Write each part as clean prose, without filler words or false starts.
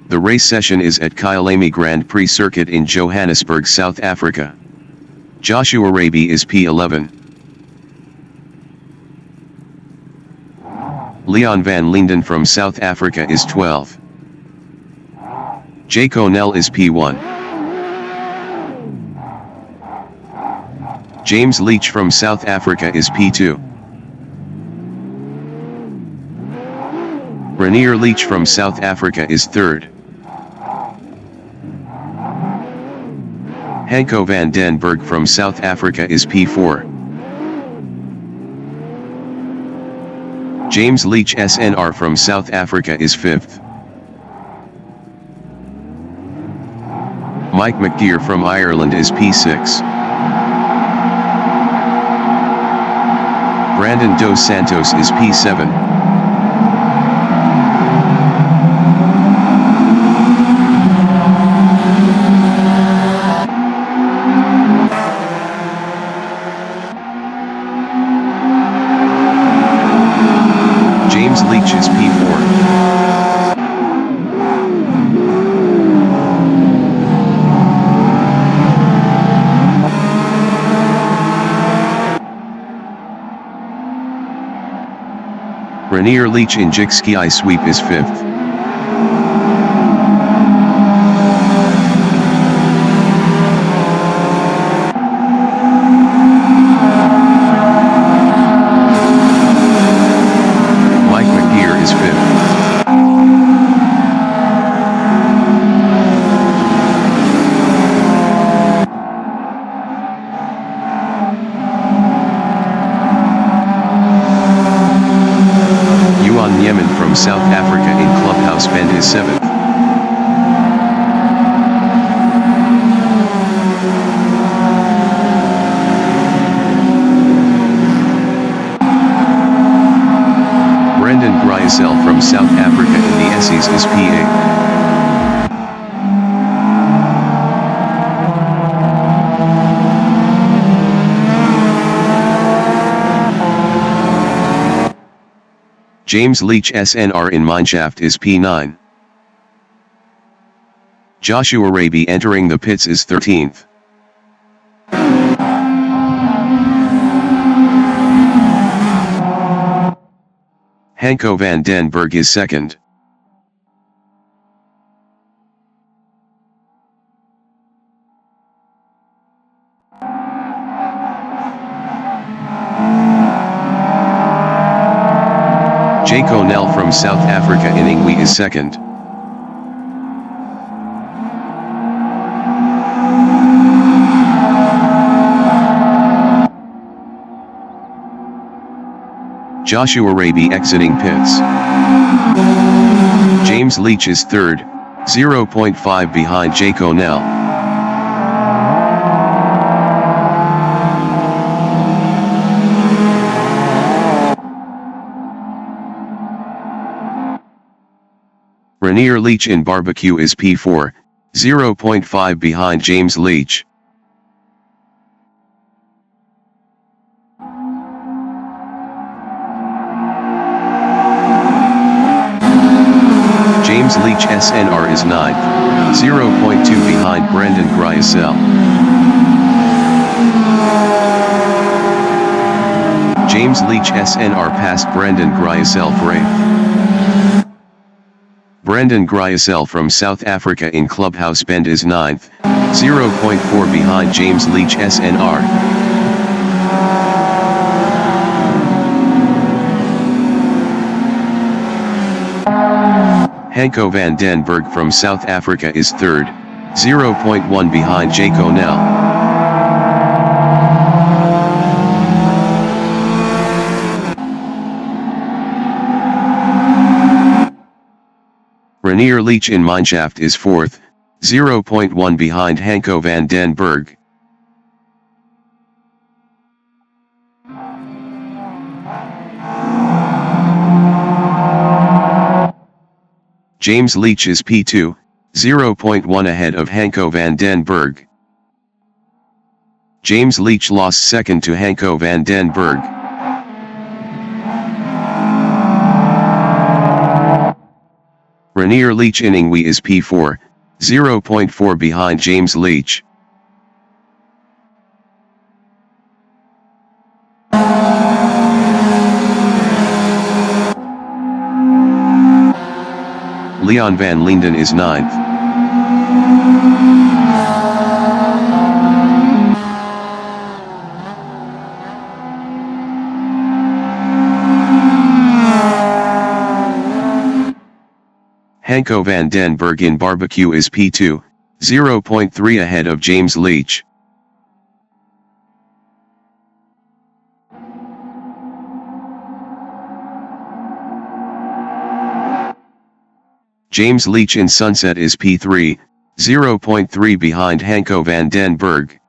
The race session is at Kyalami Grand Prix Circuit in Johannesburg, South Africa. Joshua Raby is P11. Leon van Linden from South Africa is 12. Jay Connell is P1. James Leach from South Africa is P2. Rainier Leach from South Africa is 3rd. Hanko van den Berg from South Africa is P4. James Leach SNR from South Africa is 5th. Mike McGeer from Ireland is P6. Brandon Dos Santos is P7. James Leach is P4. Rainier Leach in Jigski sweep is 5th. Mike McGeer is 5th. Yemen from South Africa in Clubhouse Bend is 7th. Brendan Gryasel from South Africa in the Essies is P8. James Leach SNR in Mineshaft is P9. Joshua Raby entering the pits is 13th. Hanko van den Berg is 2nd. Jay Connell from South Africa in Ingwe is 2nd. Joshua Raby exiting pits. James Leach is 3rd, 0.5 behind Jay Connell. Rainier Leach in barbecue is P4, 0.5 behind James Leach. James Leach SNR is 9th, 0.2 behind Brendan Gryasel. James Leach SNR passed Brendan Gryasel for 8th. Brendan Gryasel from South Africa in Clubhouse Bend is 9th, 0.4 behind James Leach SNR. Hanko van den Berg from South Africa is 3rd, 0.1 behind Jay Connell. Rainier Leach in Mineshaft is 4th, 0.1 behind Hanko van den Berg. James Leach is P2, 0.1 ahead of Hanko van den Berg. James Leach lost 2nd to Hanko van den Berg. Rainier Leach Inningwe is P4, 0.4 behind James Leach. Leon van Linden is 9th. Hanko van den Berg in barbecue is P2, 0.3 ahead of James Leach. James Leach in Sunset is P3, 0.3 behind Hanko van den Berg.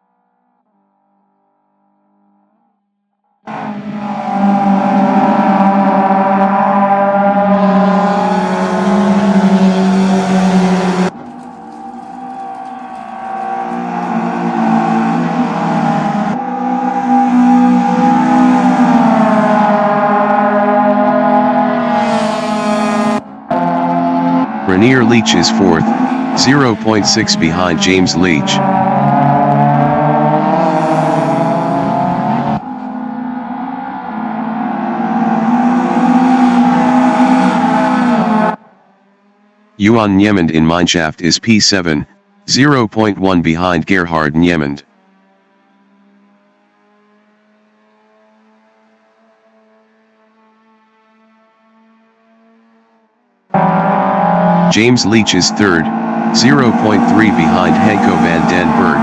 Rainier Leach is 4th, 0.6 behind James Leach. Yuan Niemand in Mineshaft is P7, 0.1 behind Gerhard Niemand. James Leach is 3rd, 0.3 behind Hanko van den Berg.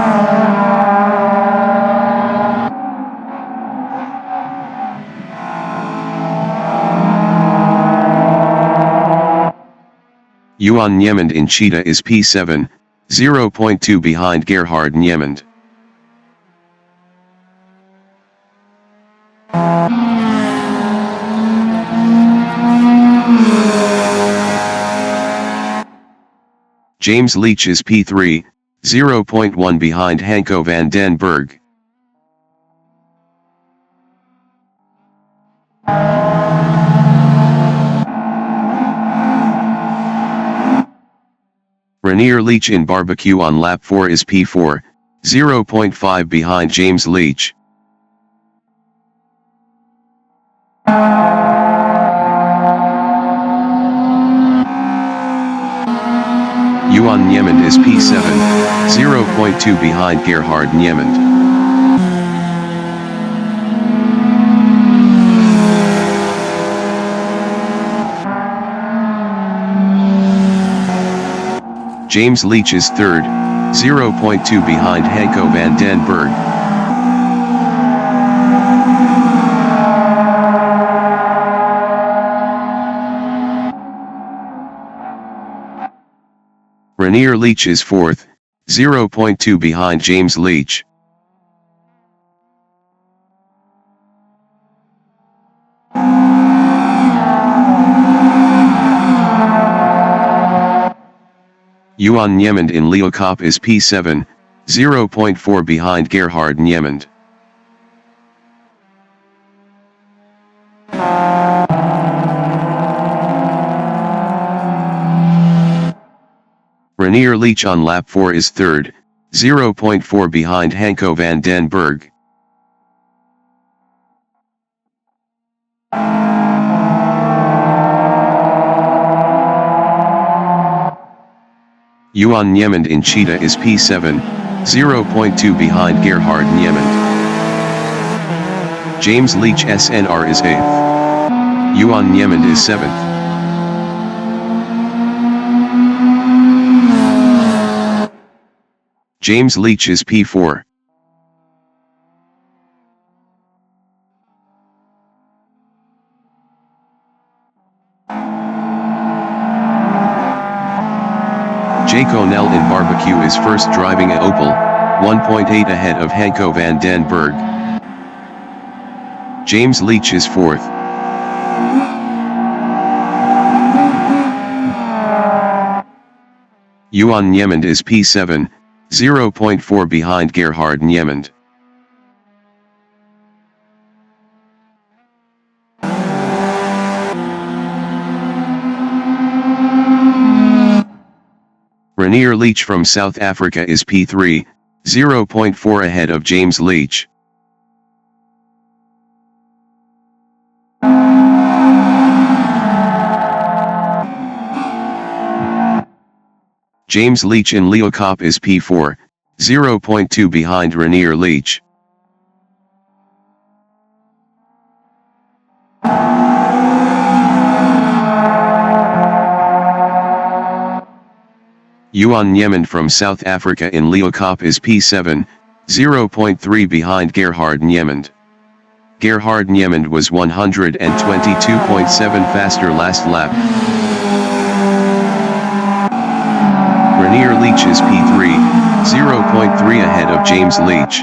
Yuan Niemand in Cheetah is P7, 0.2 behind Gerhard Niemand. James Leach is P3, 0.1 behind Hanko van den Berg. Rainier Leach in barbecue on lap 4 is P4, 0.5 behind James Leach. Yuan Niemand is P7, 0.2 behind Gerhard Niemand. James Leach is 3rd, 0.2 behind Hanko van den Berg. Rainier Leach is 4th, 0.2 behind James Leach. Yuan Niemand in Leeuwkop is P7, 0.4 behind Gerhard Niemand. Rainier Leach on lap 4 is 3rd, 0.4 behind Hanko van den Berg. Yuan Niemand in Cheetah is P7, 0.2 behind Gerhard Niemand. James Leach SNR is 8th. Yuan Niemand is 7th. James Leach is P4. Jake O'Neill in barbecue is first driving a Opel, 1.8 ahead of Hanko van den Berg. James Leach is 4th. Yuan Niemand is P7, 0.4 behind Gerhard Niemand. Rainier Leach from South Africa is P3, 0.4 ahead of James Leach. James Leach in Leeuwkop is P4, 0.2 behind Rainier Leach. Yuan Nyemand from South Africa in Leeuwkop is P7, 0.3 behind Gerhard Nyemand. Gerhard Nyemand was 122.7 faster last lap. Rainier Leach is P3, 0.3 ahead of James Leach.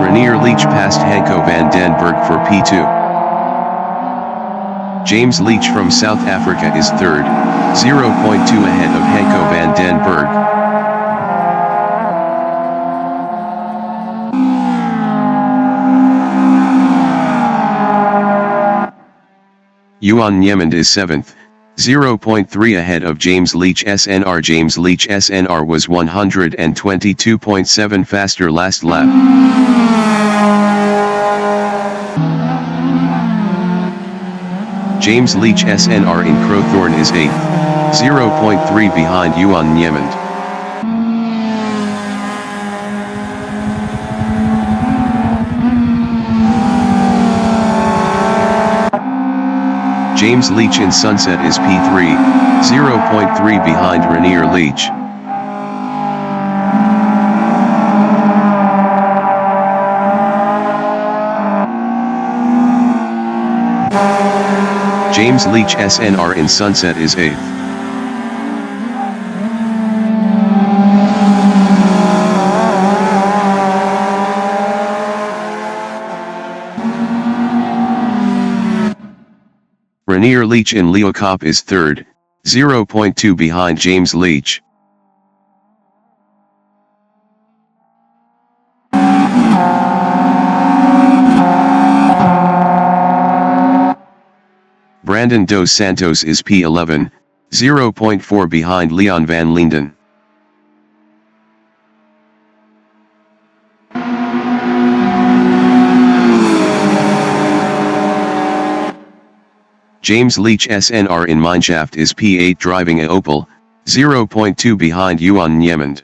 Rainier Leach passed Hanko van den Berg for P2. James Leach from South Africa is third, 0.2 ahead of Hanko van den Berg. Yuan Nyemand is 7th, 0.3 ahead of James Leach SNR. James Leach SNR was 122.7 faster last lap. James Leach SNR in Crowthorne is 8th, 0.3 behind Yuan Nyemand. James Leach in Sunset is P3, 0.3 behind Rainier Leach. James Leach SNR in Sunset is 8th. Rainier Leach in Leeuwkop is 3rd, 0.2 behind James Leach. Brandon dos Santos is P11, 0.4 behind Leon van Linden. James Leach SNR in Mineshaft is P8 driving a Opel, 0.2 behind Yuan Nyemand.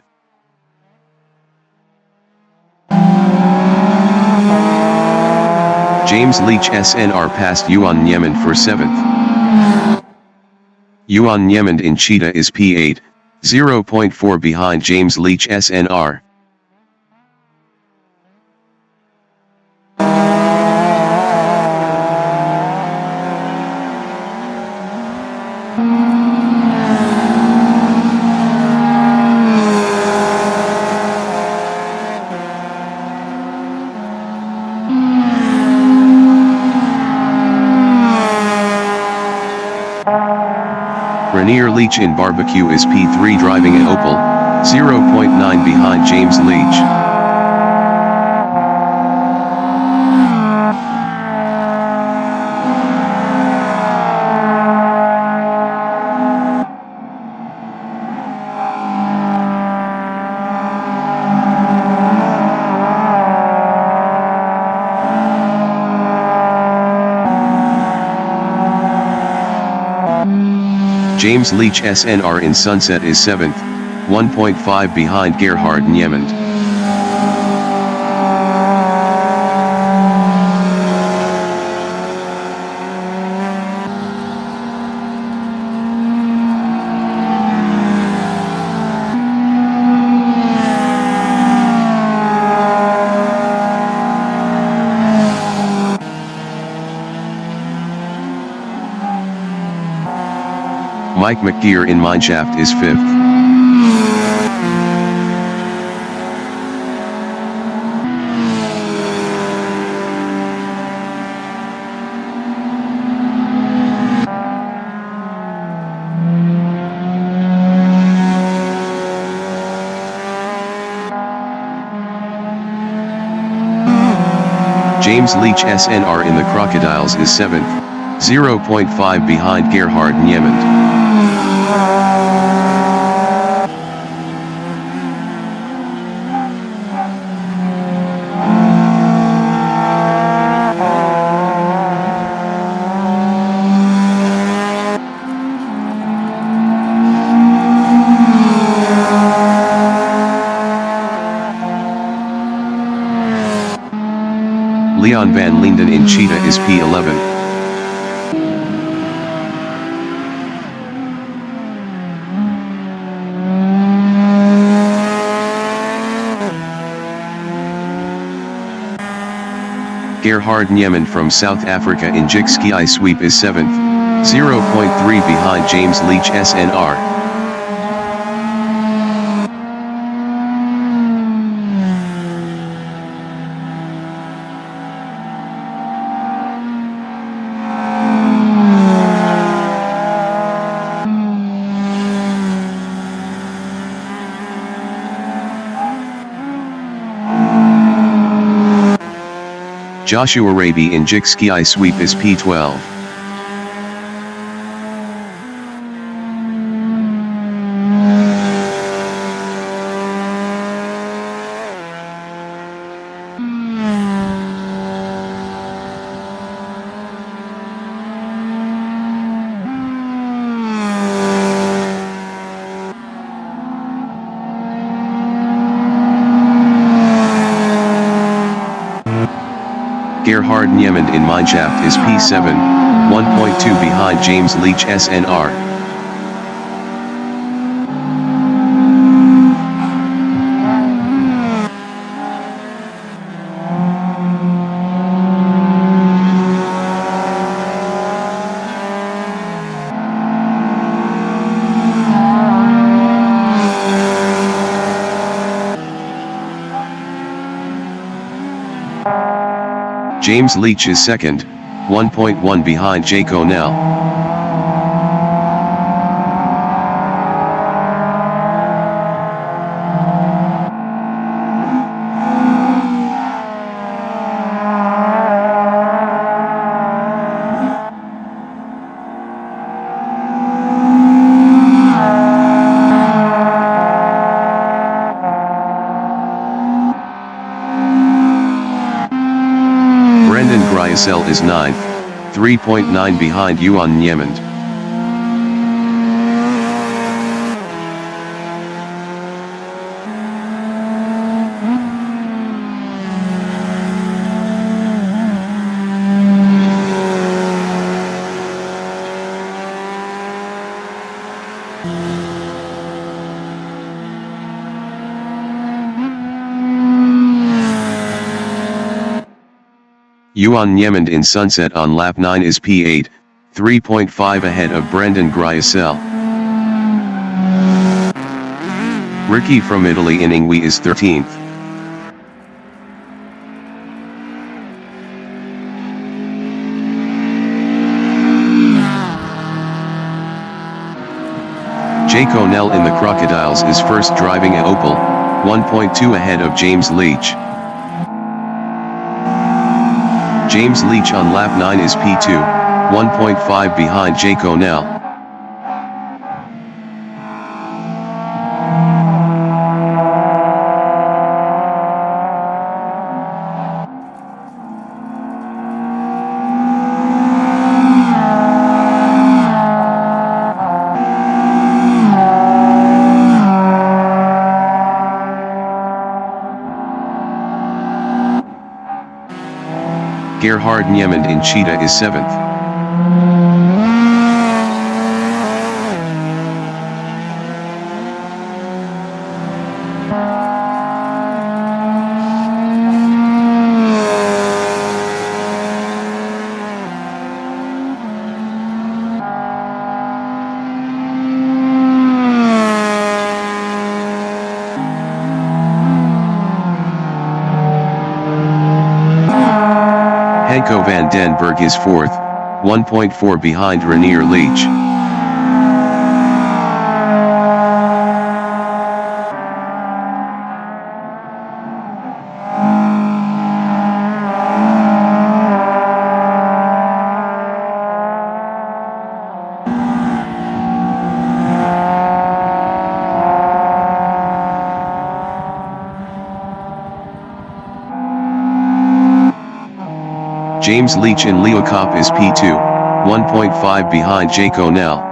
James Leach SNR passed Yuan Nyemand for 7th. Yuan Nyemand in Cheetah is P8, 0.4 behind James Leach SNR. Rainier Leach in Barbecue is P3 driving an Opel, 0.9 behind James Leach. James Leach SNR in Sunset is 7th, 1.5 behind Gerhard Nyemand. Mike McGeer in Mineshaft is 5th. James Leach SNR in the Crocodiles is 7th, 0.5 behind Gerhard Niemand. Leon van Linden in Cheetah is P11. Gerhard Niemand from South Africa in Jikski sweep is 7th, 0.3 behind James Leach SNR. Joshua Raby in Jikski sweep is P12. Gerhard Niemand in Mineshaft is P7, 1.2 behind James Leach SNR. James Leach is second, 1.1 behind Jake O'Neill. Griesel is 9th, 3.9 behind Yuan Niemand. Yuan Niemand in Sunset on lap 9 is P8, 3.5 ahead of Brendan Griesel. Ricky from Italy in Ingwe is 13th. Jake O'Neill in the Crocodiles is first driving a Opel, 1.2 ahead of James Leach. James Leach on lap 9 is P2, 1.5 behind Jake O'Neill. Gerhard Niemand in Cheetah is 7th. Henko van den Berg is 4th, 1.4 behind Rainier Leach. James Leach in Leocop is P2, 1.5 behind Jake O'Neill.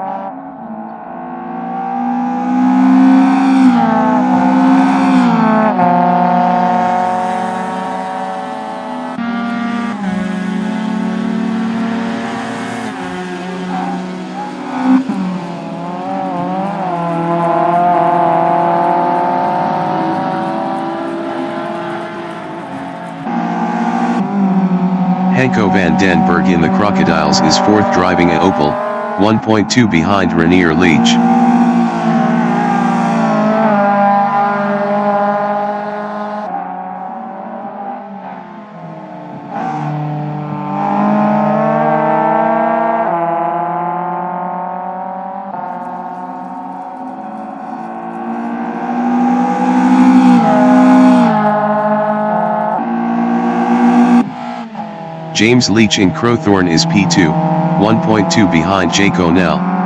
Henko van den Berg in the Crocodiles is 4th driving a Opel, 1.2 behind Renier Leach. James Leach in Crowthorne is P2, 1.2 behind Jake O'Neill.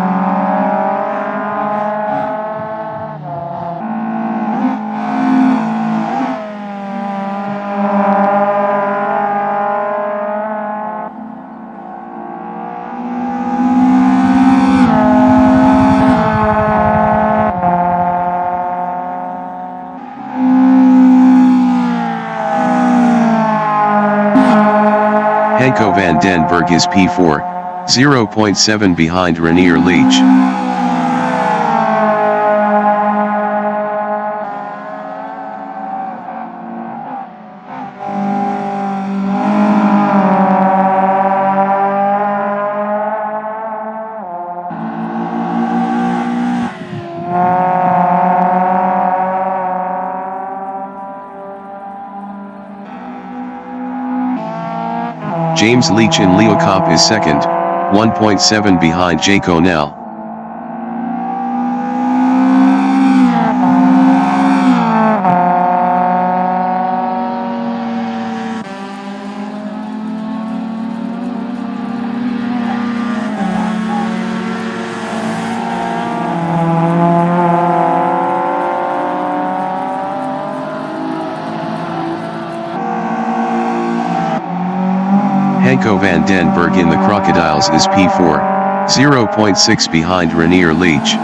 Henko van den Berg is P4, 0.7 behind Renier Leach. James Leach in Leocop is 2nd, 1.7 behind Jake O'Neill. Henko van den Berg in the Crocodiles is P4, 0.6 behind Renier Leach.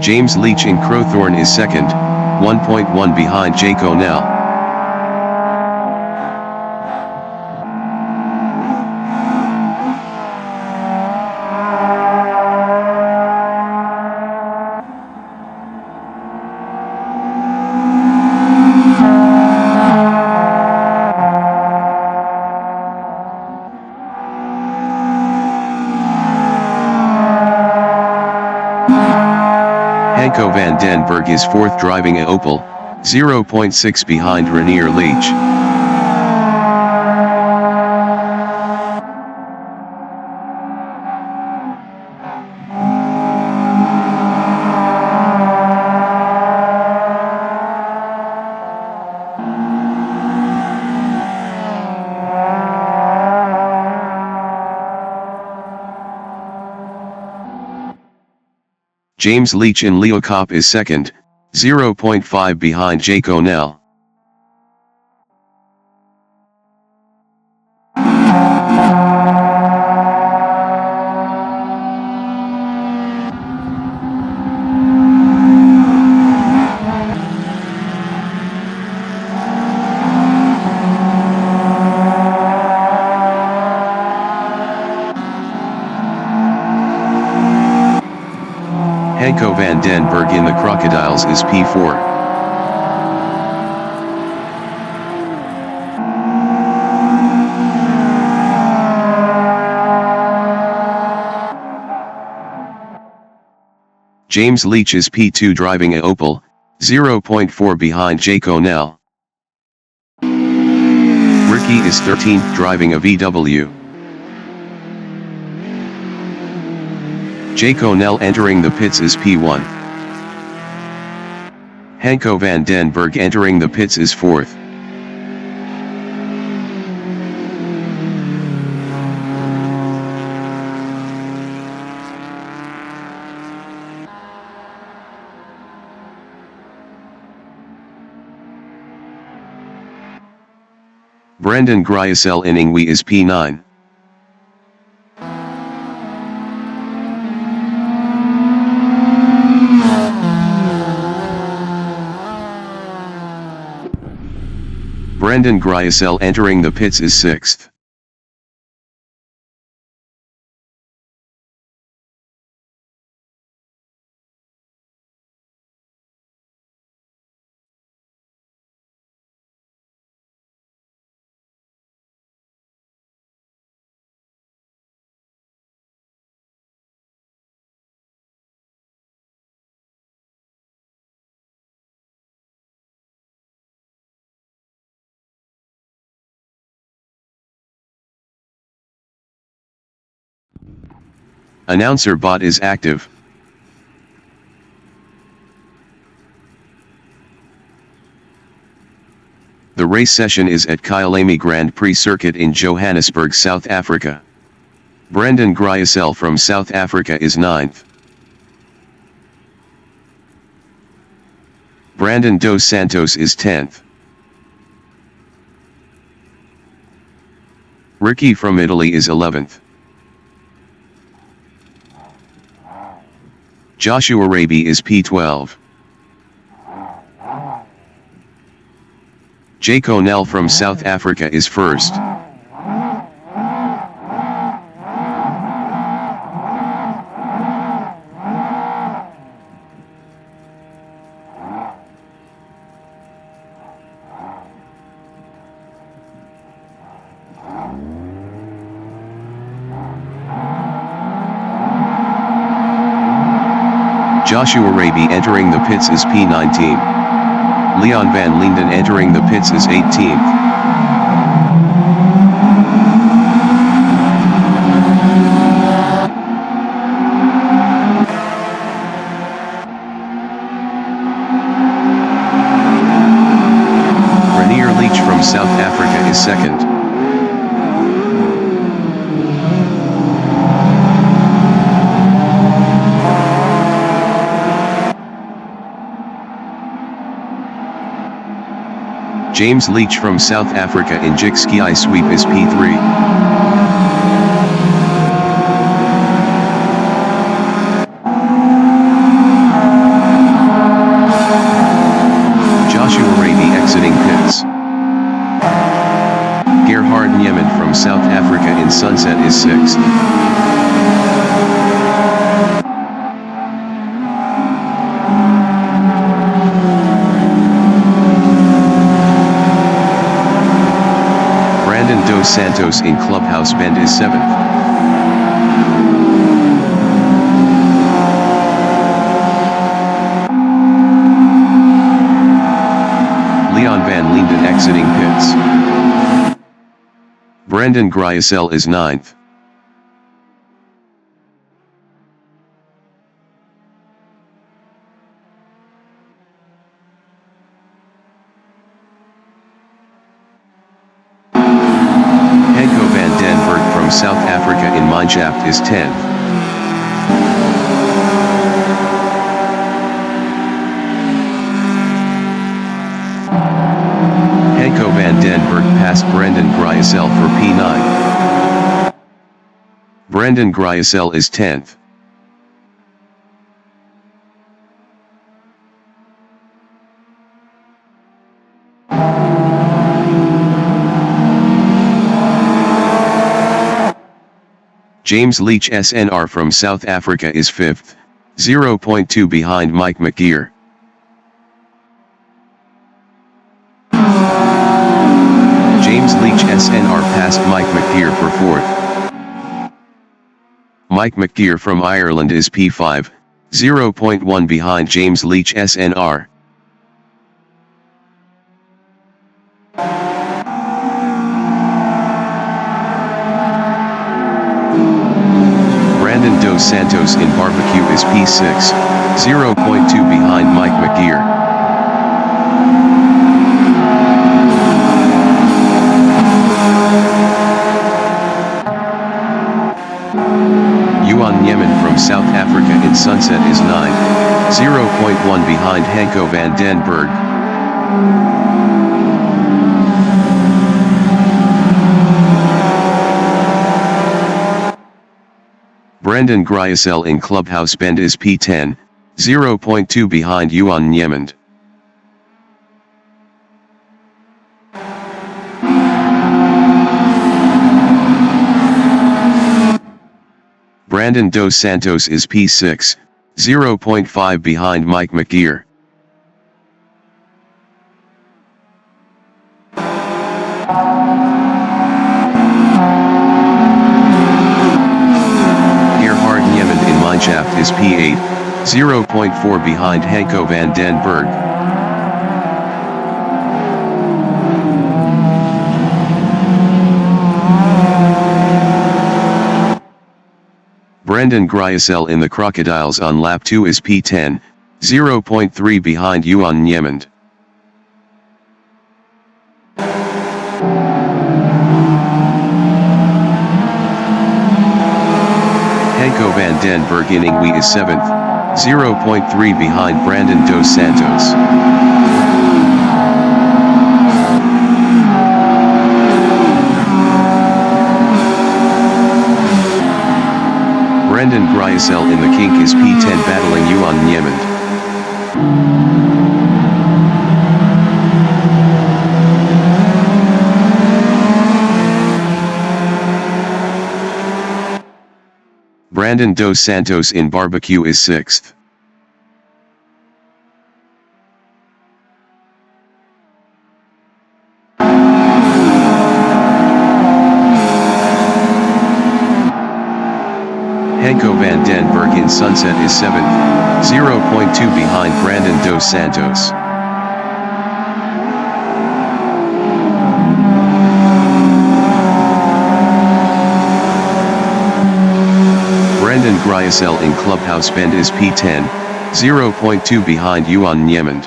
James Leach in Crowthorne is 2nd, 1.1 behind Jake O'Neill. Henko van den Berg is 4th driving a Opel, 0.6 behind Renier Leach. James Leach in Leocop is 2nd, 0.5 behind Jake O'Neill. Henko van den Berg in the Crocodiles is P4. James Leach is P2 driving a Opel, 0.4 behind Jake O'Neill. Ricky is 13th driving a VW. Jake O'Neill entering the pits is P1. Henko van den Berg entering the pits is 4th. Brendan Gryasel in Ingwe is P9. Brendan Gryasel entering the pits is 6th. Announcer bot is active. The race session is at Kyalami Grand Prix Circuit in Johannesburg, South Africa. Brendan Gryasel from South Africa is 9th. Brandon dos Santos is 10th. Ricky from Italy is 11th. Joshua Raby is P12. Jake O'Neill from South Africa is 1st. Joshua Raby entering the pits is P19. Leon van Linden entering the pits is 18th. Renier Leach from South Africa is 2nd. James Leach from South Africa in Jikski Sweep is P3. Joshua Raby exiting pits. Gerhard Niemann from South Africa in Sunset is 6th. Dos Santos in Clubhouse Bend is 7th. Leon van Linden exiting pits. Brendan Gryasel is 9th. South Africa in Mineshaft is 10th. Henko van den Berg passed Brendan Gryasel for P9. Brendan Gryasel is 10th. James Leach SNR from South Africa is 5th, 0.2 behind Mike McGeer. James Leach SNR passed Mike McGeer for 4th. Mike McGeer from Ireland is P5, 0.1 behind James Leach SNR. Dos Santos in Barbecue is P6, 0.2 behind Mike McGeer. from South Africa in Sunset is 9.0.1 behind Hanko van den Berg. Brandon Gryasel in Clubhouse Bend is P10, 0.2 behind Yuan Niemand. Brandon dos Santos is P6, 0.5 behind Mike McGear. Gerhard Niemand in Mineshaft is P8, 0.4 behind Hanko van den Berg. Brandon Gryasel in the Crocodiles on lap 2 is P10, 0.3 behind Yuan Niemand. Hanko van den Berg in Ingwe is 7th, 0.3 behind Brandon dos Santos. Brandon Gryasel in the Kink is P10 battling Yuan Niemand. Brandon dos Santos in Barbecue is 6th. Hanko van den Berg in Sunset is 7th, 0.2 behind Brandon dos Santos. Brandon Gryasel in Clubhouse Bend is P10, 0.2 behind Yuan Niemand.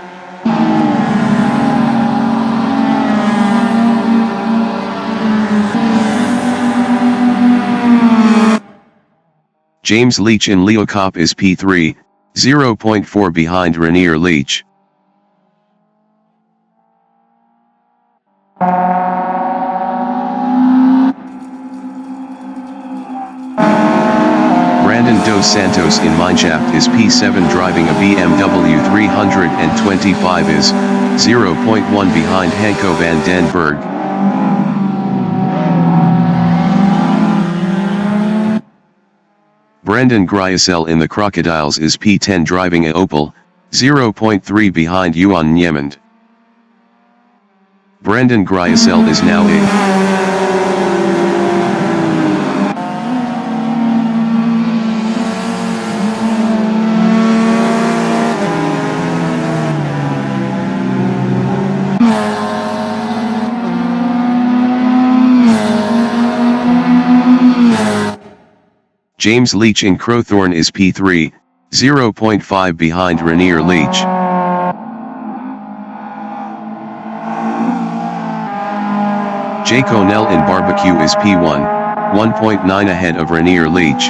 James Leach in Leeuwkop is P3, 0.4 behind Renier Leach. Brandon dos Santos in Mineshaft is P7 driving a BMW 325 is 0.1 behind Hanko van den Berg. Brandon Gryasel in the Crocodiles is P10 driving a Opel, 0.3 behind Yuan Niemand. Brandon Gryasel is now 8th. James Leach in Crowthorne is P3, 0.5 behind Renier Leach. Jay Connell in Barbecue is P1, 1.9 ahead of Renier Leach.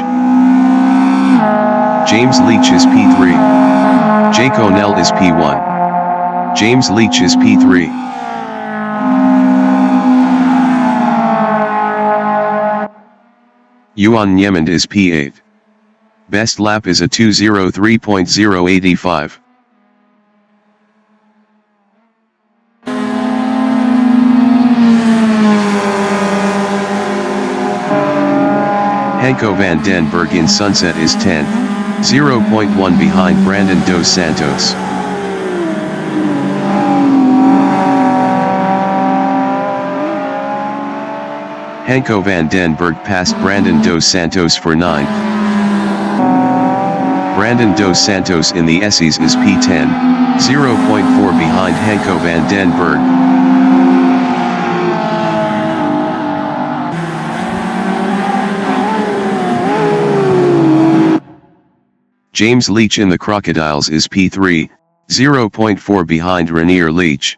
James Leach is P3. Jay Connell is P1. James Leach is P3. Yuan Niemand is P8. Best lap is a 2:03.085. Hanko van den Berg in Sunset is 10th, 0.1 behind Brandon dos Santos. Hanko van den Berg passed Brandon dos Santos for 9th. Brandon dos Santos in the Essies is P10, 0.4 behind Hanko van den Berg. James Leach in the Crocodiles is P3, 0.4 behind Renier Leach.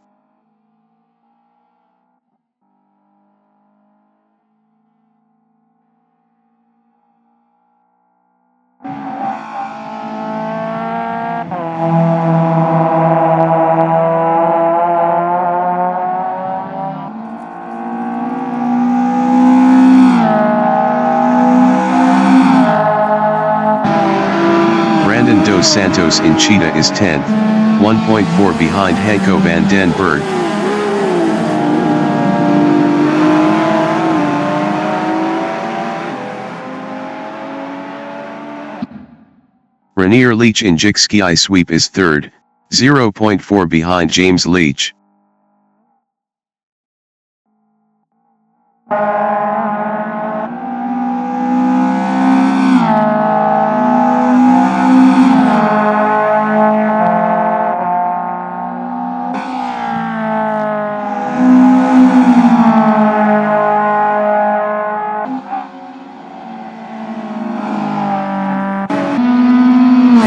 Brandon dos Santos in Cheetah is 10th, 1.4 behind Hanko van den Berg. Rainier Leach in Jig Ski Sweep is 3rd, 0.4 behind James Leach.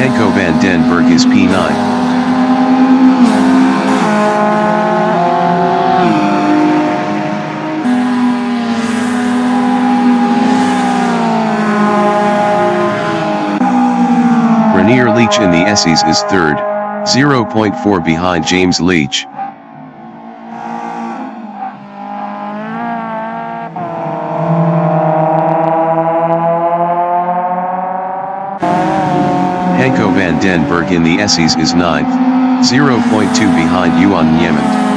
Hanko van den Berg is P9. Rainier Leach in the Essies is 3rd, 0.4 behind James Leach. Hanko van den Berg in the Essies is 9th, 0.2 behind Yuan Niemand.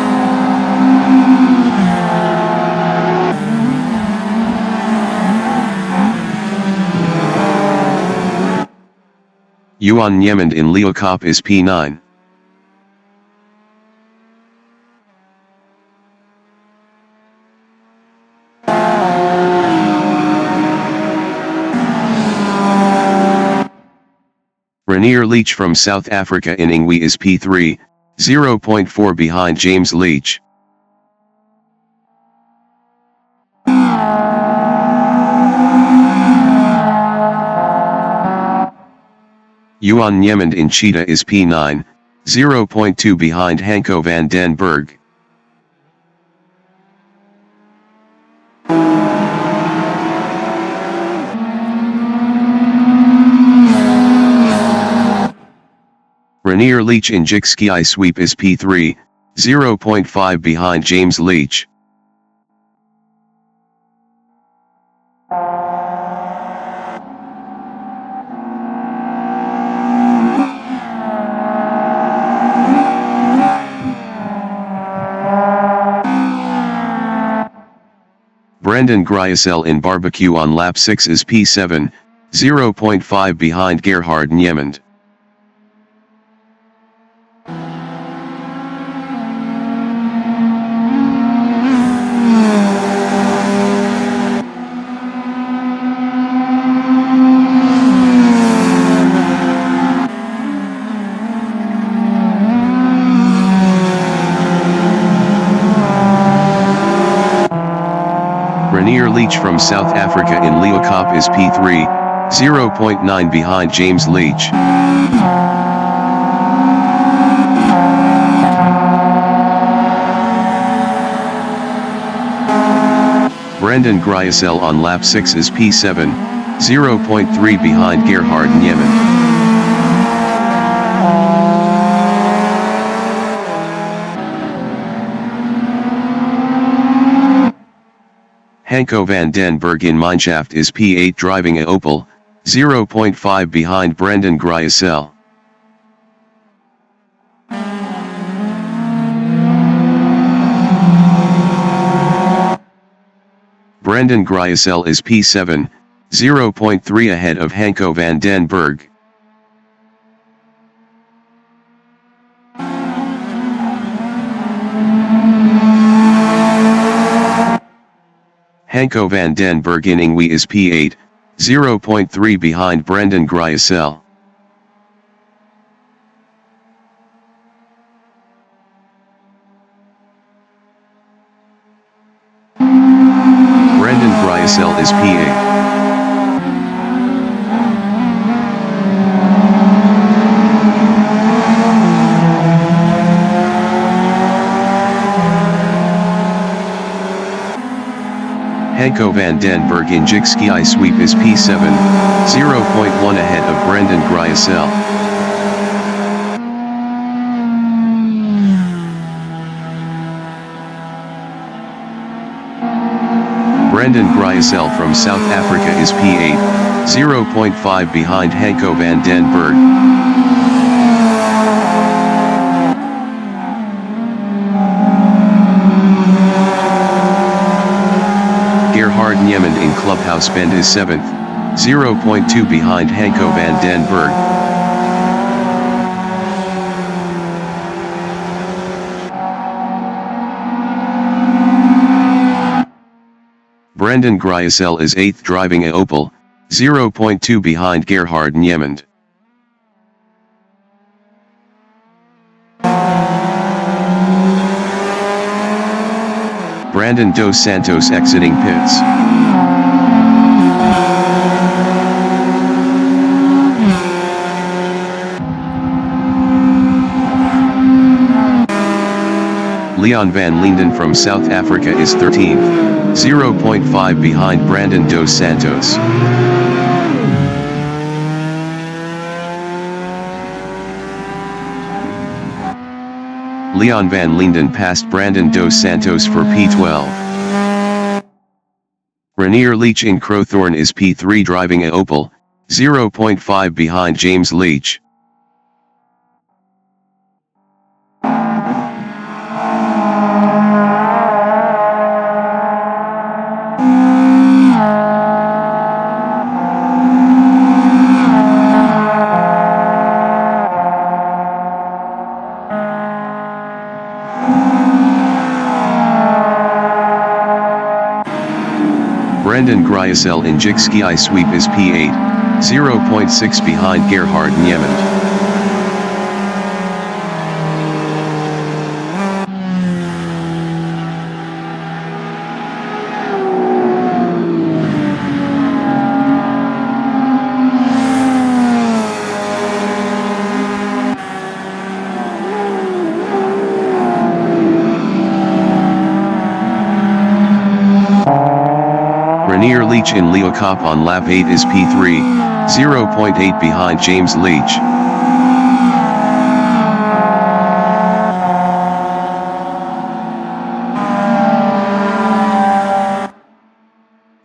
Yuan Niemand in Leeuwkop is P9. Rainier Leach from South Africa in Ingwe is P3, 0.4 behind James Leach. Yuan Niemand in Cheetah is P9, 0.2 behind Hanko van den Berg. Rainier Leach in Jig Ski Sweep is P3, 0.5 behind James Leach. Brandon Gryasel in Barbecue on lap 6 is P7, 0.5 behind Gerhard Niemand. Rainier Leach from South Africa in Leeuwkop is P3, 0.9 behind James Leach. Brandon Gryasel on lap 6 is P7, 0.3 behind Gerhard Niemand. Hanko van den Berg in Mineshaft is P8 driving a Opel, 0.5 behind Brandon Gryasel. Brandon Gryasel is P7, 0.3 ahead of Hanko van den Berg. Hanko van den Berg in Ingwe is P8, 0.3 behind Brandon Gryasel. Brandon Gryasel is P8. Hanko van den Berg in Jig Ski Sweep is P7, 0.1 ahead of Brandon Gryasel. Brandon Grijsel from South Africa is P8, 0.5 behind Hanko van den Berg. Gerhard Niemand in Clubhouse Bend is 7th, 0.2 behind Hanko van den Berg. Brandon Grijsel is 8th driving a Opel, 0.2 behind Gerhard Niemand. Brandon dos Santos exiting pits. Leon van Linden from South Africa is 13th, 0.5 behind Brandon dos Santos. Leon van Linden passed Brandon dos Santos for P12. Renier Leach in Crowthorne is P3 driving a Opel, 0.5 behind James Leach. Brandon Grijsel in Jikski Sweep is P8, 0.6 behind Gerhard Niemand. Renier Leach in Leeuwkop on lap 8 is P3, 0.8 behind James Leach.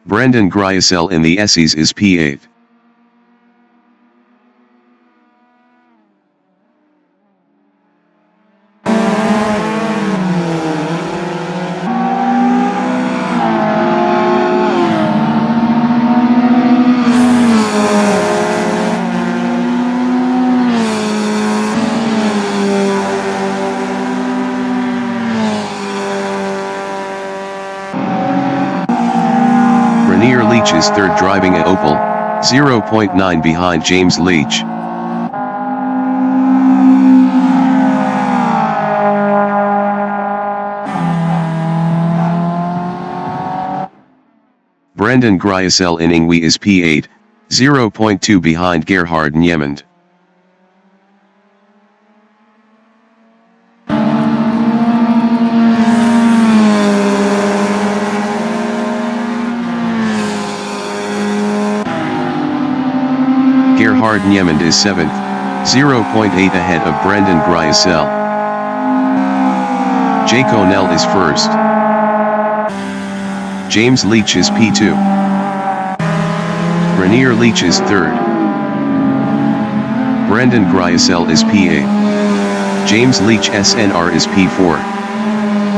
Brandon Grijsel in the Essies is P8. Renier Leach is 3rd driving a Opel, 0.9 behind James Leach. Brandon Grijsel in Ingwe is P8, 0.2 behind Gerhard Niemand. Gerhard Niemand is 7th, 0.8 ahead of Brandon Grijsel. Jake O'Neill is 1st. James Leach is P2. Renier Leach is 3rd. Brandon Grijsel is P8. James Leach SNR is P4.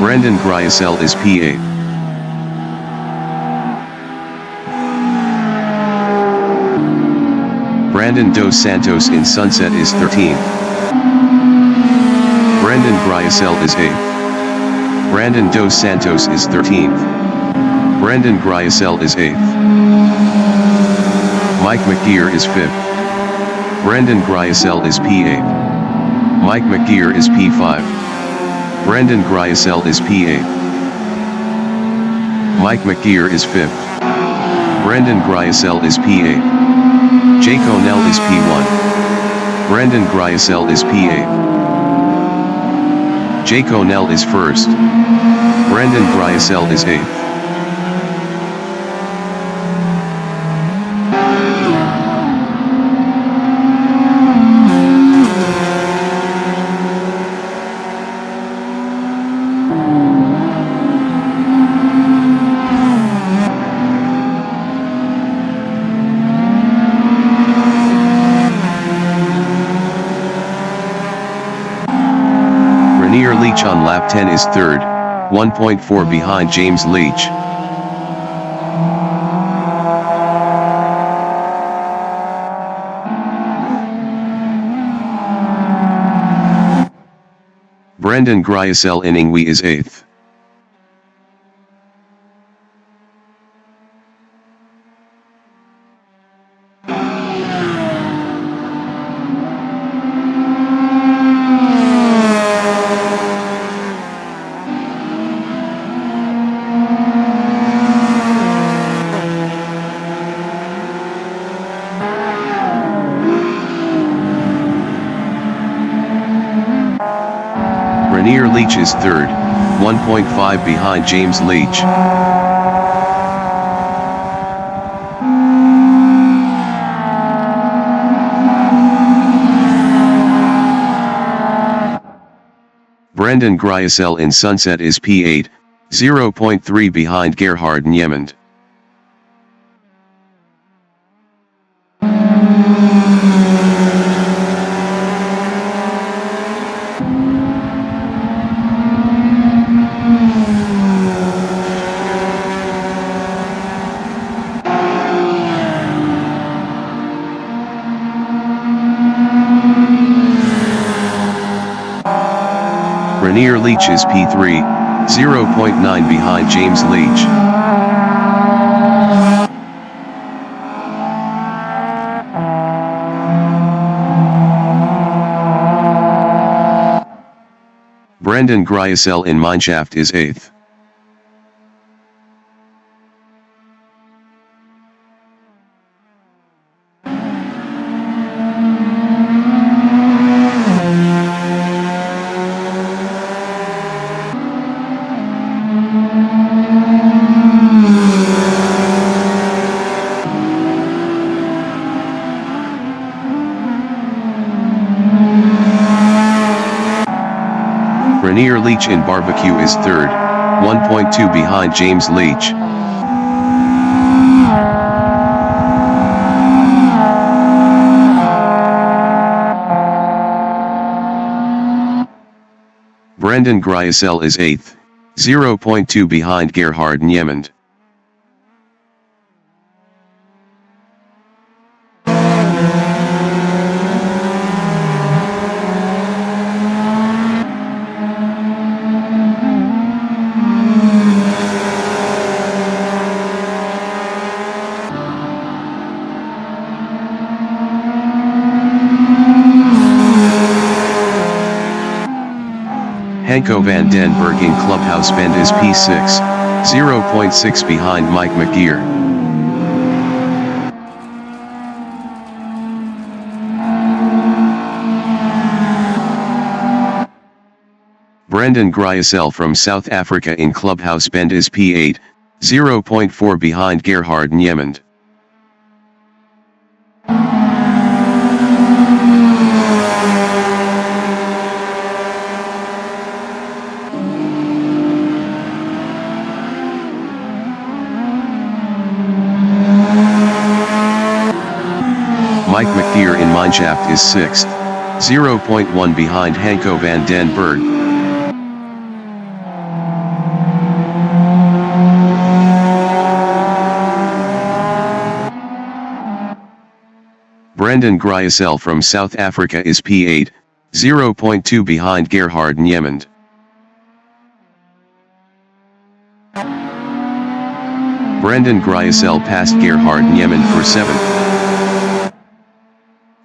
Brandon Grijsel is P8. Brandon dos Santos in Sunset is 13th. Brandon Grijsel is 8th. Brandon dos Santos is 13th. Brandon Grijsel is 8th. Mike McGeer is 5th. Brandon Grijsel is P8. Mike McGeer is P5. Brandon Grijsel is P8. Mike McGeer is 5th. Brandon Grijsel is P8. Jake O'Neill is P1. Brandon Grijsel is P8. Jake O'Neill is 1st. Brandon Grijsel is 8th. Leach on lap 10 is third, 1.4 behind James Leach. Brendan Gryasel in Ingwe is 8th. Rainier Leach is third, 1.5 behind James Leach. Brendan Gryasel in Sunset is P8, 0.3 behind Gerhard Niemand. Rainier Leach is P3, 0.9 behind James Leach. Brendan Gryasel in Mineshaft is 8th. Rainier Leach in Barbecue is third, 1.2 behind James Leach. Brendan Gryasel is 8th, 0.2 behind Gerhard Niemand. Hanko van den Berg in Clubhouse Bend is P6, 0.6 behind Mike McGeer. Brendan Gryasel from South Africa in Clubhouse Bend is P8, 0.4 behind Gerhard Niemand. Mike McGeer in Mineshaft is 6th, 0.1 behind Hanko van den Berg. Brendan Gryasel from South Africa is P8, 0.2 behind Gerhard Niemand. Brendan Gryasel passed Gerhard Niemand for 7th.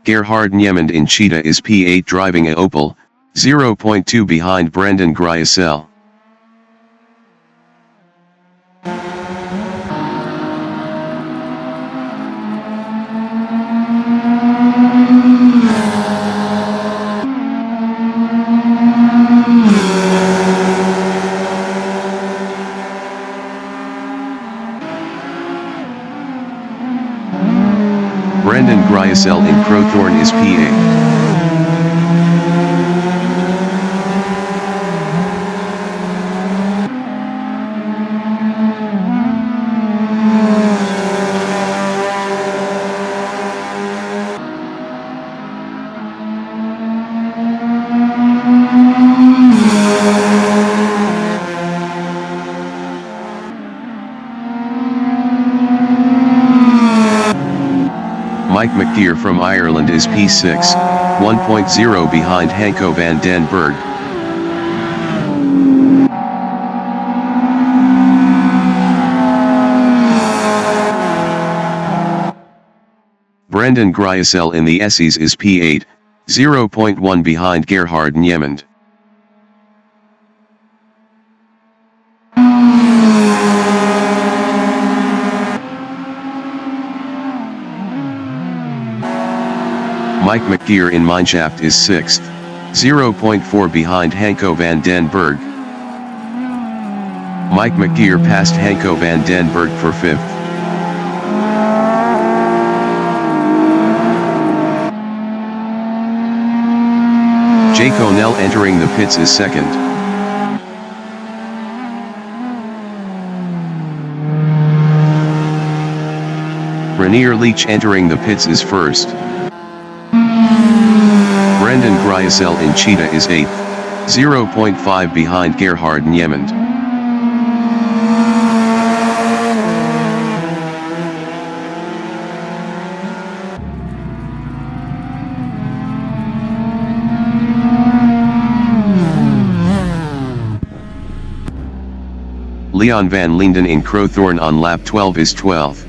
Gerhard Niemand in Cheetah is P8 driving a Opel, 0.2 behind Brendan Gryasel. Brendan Gryasel in Crowthorne is P8. Mike McGeer from Ireland is P6, 1.0 behind Hanko van den Berg. Brendan Gryasel in the Essies is P8, 0.1 behind Gerhard Niemand. Mike McGeer in Mineshaft is 6th, 0.4 behind Hanko van den Berg. Mike McGeer passed Hanko van den Berg for 5th. Jake O'Neill entering the pits is 2nd. Rainier Leach entering the pits is 1st. Brendan Gryasel in Cheetah is 8th, 0.5 behind Gerhard Niemand. Leon van Linden in Crowthorne on lap 12 is 12th.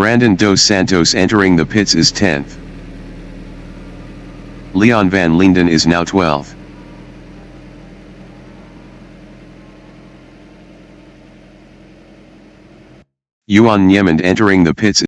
Brandon dos Santos entering the pits is 10th. Leon van Linden is now 12th. Johan Niemand entering the pits